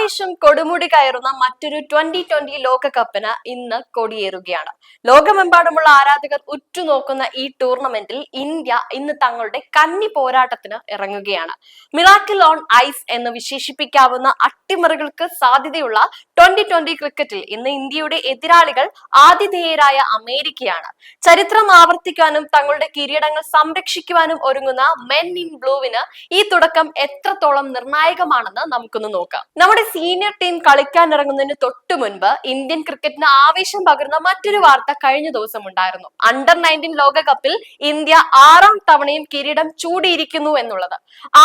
ആവേശം കൊടുമുടി കയറുന്ന മറ്റൊരു 2020 ലോകകപ്പിന് ഇന്ന് കൊടിയേറുകയാണ്. ലോകമെമ്പാടുമുള്ള ആരാധകർ ഉറ്റുനോക്കുന്ന ഈ ടൂർണമെന്റിൽ ഇന്ത്യ ഇന്ന് തങ്ങളുടെ കന്നി പോരാട്ടത്തിന് ഇറങ്ങുകയാണ്. മിറാക്കിൾ ഓൺ ഐസ് എന്ന് വിശേഷിപ്പിക്കാവുന്ന അട്ടിമറികൾക്ക് സാധ്യതയുള്ള 2020 ക്രിക്കറ്റിൽ ഇന്ന് ഇന്ത്യയുടെ എതിരാളികൾ ആതിഥേയരായ അമേരിക്കയാണ്. ചരിത്രം ആവർത്തിക്കാനും തങ്ങളുടെ കിരീടങ്ങൾ സംരക്ഷിക്കുവാനും ഒരുങ്ങുന്ന മെൻ ഇൻ ബ്ലൂവിന് ഈ തുടക്കം എത്രത്തോളം നിർണായകമാണെന്ന് നമുക്കൊന്ന് നോക്കാം. നമ്മുടെ സീനിയർ ടീം കളിക്കാൻ ഇറങ്ങുന്നതിന് തൊട്ടു മുൻപ് ഇന്ത്യൻ ക്രിക്കറ്റിന് ആവേശം പകർന്ന മറ്റൊരു വാർത്ത കഴിഞ്ഞ ദിവസം ഉണ്ടായിരുന്നു. അണ്ടർ-19 ലോകകപ്പിൽ ഇന്ത്യ 6ാം തവണയും കിരീടം ചൂടിയിരിക്കുന്നു എന്നുള്ളത്.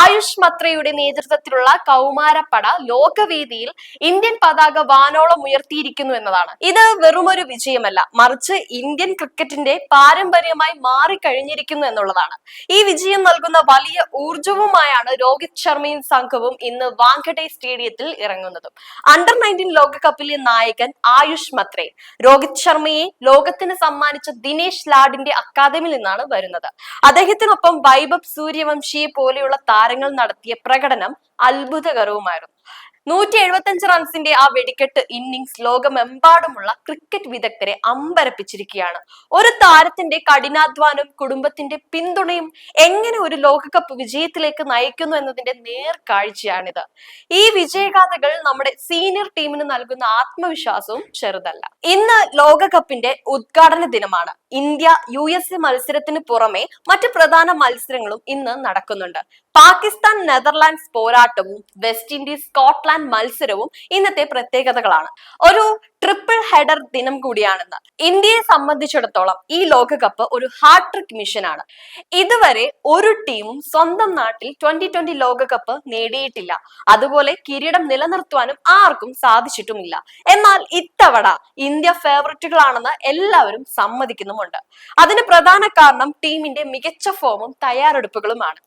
ആയുഷ് മത്രയുടെ നേതൃത്വത്തിലുള്ള കൗമാരപ്പട ലോകവേദിയിൽ ഇന്ത്യൻ പതാക വാനോളം ഉയർത്തിയിരിക്കുന്നു എന്നതാണ്. ഇത് വെറുമൊരു വിജയമല്ല, മറിച്ച് ഇന്ത്യൻ ക്രിക്കറ്റിന്റെ പാരമ്പര്യമായി മാറിക്കഴിഞ്ഞിരിക്കുന്നു എന്നുള്ളതാണ്. ഈ വിജയം നൽകുന്ന വലിയ ഊർജവുമായാണ് രോഹിത് ശർമ്മയും സംഘവും ഇന്ന് വാങ്കഡെ സ്റ്റേഡിയത്തിൽ ഇറങ്ങുന്നതും. അണ്ടർ-19 ലോകകപ്പിലെ നായകൻ ആയുഷ് മത്രേ രോഹിത് ശർമ്മയെ ലോകത്തിന് സമ്മാനിച്ച ദിനേശ് ലാഡിന്റെ അക്കാദമിയിൽ നിന്നാണ് വരുന്നത്. അദ്ദേഹത്തിനൊപ്പം വൈഭവ് സൂര്യവംശിയെ പോലെയുള്ള താരങ്ങൾ നടത്തിയ പ്രകടനം അത്ഭുതകരവുമായിരുന്നു. 175 റൺസിന്റെ ആ വെടിക്കെട്ട് ഇന്നിംഗ്സ് ലോകമെമ്പാടുമുള്ള ക്രിക്കറ്റ് വിദഗ്ധരെ അമ്പരപ്പിച്ചിരിക്കുകയാണ്. ഒരു താരത്തിന്റെ കഠിനാധ്വാനവും കുടുംബത്തിന്റെ പിന്തുണയും എങ്ങനെ ഒരു ലോകകപ്പ് വിജയത്തിലേക്ക് നയിക്കുന്നു എന്നതിന്റെ നേർക്കാഴ്ചയാണിത്. ഈ വിജയഗാഥകൾ നമ്മുടെ സീനിയർ ടീമിന് നൽകുന്ന ആത്മവിശ്വാസവും ചെറുതല്ല. ഇന്ന് ലോകകപ്പിന്റെ ഉദ്ഘാടന ദിനമാണ്. ഇന്ത്യ USA മത്സരത്തിന് പുറമെ മറ്റ് പ്രധാന മത്സരങ്ങളും ഇന്ന് നടക്കുന്നുണ്ട്. പാകിസ്ഥാൻ നെതർലാൻഡ്സ് പോരാട്ടവും വെസ്റ്റ് ഇൻഡീസ് സ്കോട്ട്ലാൻഡ് മത്സരവും ഇന്നത്തെ പ്രത്യേകതകളാണ്. ഒരു ട്രിപ്പിൾ ഹെഡർ ദിനം കൂടിയാണെന്ന്. ഇന്ത്യയെ സംബന്ധിച്ചിടത്തോളം ഈ ലോകകപ്പ് ഒരു ഹാട്രിക് മിഷനാണ്. ഇതുവരെ ഒരു ടീമും സ്വന്തം നാട്ടിൽ 2020 ലോകകപ്പ് നേടിയിട്ടില്ല. അതുപോലെ കിരീടം നിലനിർത്തുവാനും ആർക്കും സാധിച്ചിട്ടുമില്ല. എന്നാൽ ഇത്തവണ ഇന്ത്യ ഫേവററ്റുകളാണെന്ന് എല്ലാവരും സമ്മതിക്കുന്നുമുണ്ട്. അതിന് പ്രധാന കാരണം ടീമിന്റെ മികച്ച ഫോമും തയ്യാറെടുപ്പുകളുമാണ്.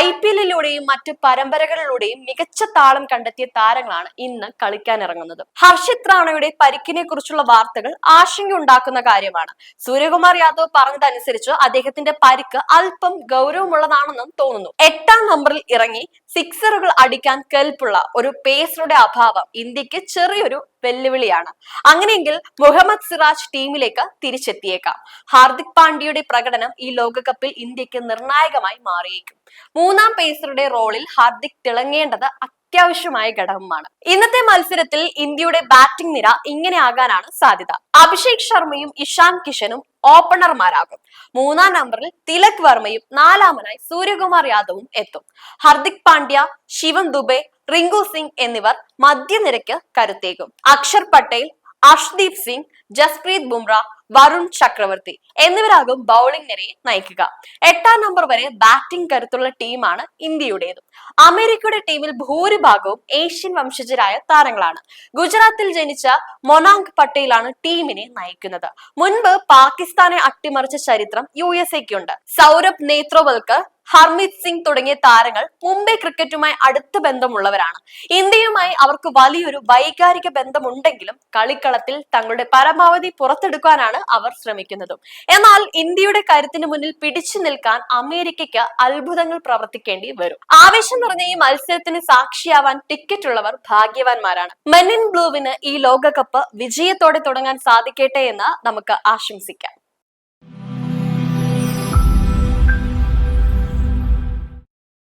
IPL-ലൂടെയും മറ്റ് പരമ്പരകളിലൂടെയും മികച്ച താളം കണ്ടെത്തിയ താരങ്ങളാണ് ഇന്ന് കളിക്കാനിറങ്ങുന്നത്. ഹർഷിത് റാണയുടെ പരിക്കിനെ കുറിച്ചുള്ള വാർത്തകൾ ആശങ്കയുണ്ടാക്കുന്ന കാര്യമാണ്. സൂര്യകുമാർ യാദവ് പറഞ്ഞതനുസരിച്ച് അദ്ദേഹത്തിന്റെ പരിക്ക് അല്പം ഗൗരവമുള്ളതാണെന്നും തോന്നുന്നു. 8ാം നമ്പറിൽ ഇറങ്ങി സിക്സറുകൾ അടിക്കാൻ കെൽപ്പുള്ള ഒരു പേസറുടെ അഭാവം ഇന്ത്യക്ക് ചെറിയൊരു വെല്ലുവിളിയാണ്. അങ്ങനെയെങ്കിൽ മുഹമ്മദ് സിറാജ് ടീമിലേക്ക് തിരിച്ചെത്തിയേക്കാം. ഹാർദിക് പാണ്ഡ്യയുടെ പ്രകടനം ഈ ലോകകപ്പിൽ ഇന്ത്യക്ക് നിർണായകമായി മാറിയേക്കും. 3ാം പേസറുടെ റോളിൽ ഹാർദിക് തിളങ്ങേണ്ടത് അത്യാവശ്യമായ ഘടകമാണ്. ഇന്നത്തെ മത്സരത്തിൽ ഇന്ത്യയുടെ ബാറ്റിംഗ് നിര ഇങ്ങനെ ആകാനാണ് സാധ്യത. അഭിഷേക് ശർമ്മയും ഇഷാൻ കിഷനും ഓപ്പണർമാരാകും. 3ാം നമ്പറിൽ തിലക് വർമ്മയും 4ാമനായി സൂര്യകുമാർ യാദവും എത്തും. ഹർദിക് പാണ്ഡ്യ, ശിവം ദുബെ, റിങ്കു സിംഗ് എന്നിവർ മധ്യനിരയ്ക്ക് കരുത്തേകും. അക്ഷർ പട്ടേൽ, അർഷ്ദീപ് സിംഗ്, ജസ്പ്രീത് ബുംറ, വരുൺ ചക്രവർത്തി എന്നിവരാകും ബൗളിംഗ് നിരയെ നയിക്കുക. 8ാം നമ്പർ വരെ ബാറ്റിംഗ് കരുത്തുള്ള ടീമാണ് ഇന്ത്യയുടേതും. അമേരിക്കയുടെ ടീമിൽ ഭൂരിഭാഗവും ഏഷ്യൻ വംശജരായ താരങ്ങളാണ്. ഗുജറാത്തിൽ ജനിച്ച മൊനാങ്ക് പട്ടേലാണ് ടീമിനെ നയിക്കുന്നത്. മുൻപ് പാകിസ്ഥാനെ അട്ടിമറിച്ച ചരിത്രം USA-ക്കുണ്ട്. സൗരഭ് നേത്രോവൽക്കർ, ഹർമീത് സിംഗ് തുടങ്ങിയ താരങ്ങൾ മുംബൈ ക്രിക്കറ്റുമായി അടുത്ത ബന്ധമുള്ളവരാണ്. ഇന്ത്യയുമായി അവർക്ക് വലിയൊരു വൈകാരിക ബന്ധമുണ്ടെങ്കിലും കളിക്കളത്തിൽ തങ്ങളുടെ പരമാവധി പുറത്തെടുക്കാനാണ് അവർ ശ്രമിക്കുന്നതും. എന്നാൽ ഇന്ത്യയുടെ കരുത്തിന് മുന്നിൽ പിടിച്ചു നിൽക്കാൻ അമേരിക്കയ്ക്ക് അത്ഭുതങ്ങൾ പ്രവർത്തിക്കേണ്ടി വരും. ആവേശം നിറഞ്ഞ ഈ മത്സരത്തിന് സാക്ഷിയാവാൻ ടിക്കറ്റ് ഉള്ളവർ ഭാഗ്യവാന്മാരാണ്. മെൻ ഇൻ ബ്ലൂവിന് ഈ ലോകകപ്പ് വിജയത്തോടെ തുടങ്ങാൻ സാധിക്കട്ടെ എന്ന് നമുക്ക് ആശംസിക്കാം.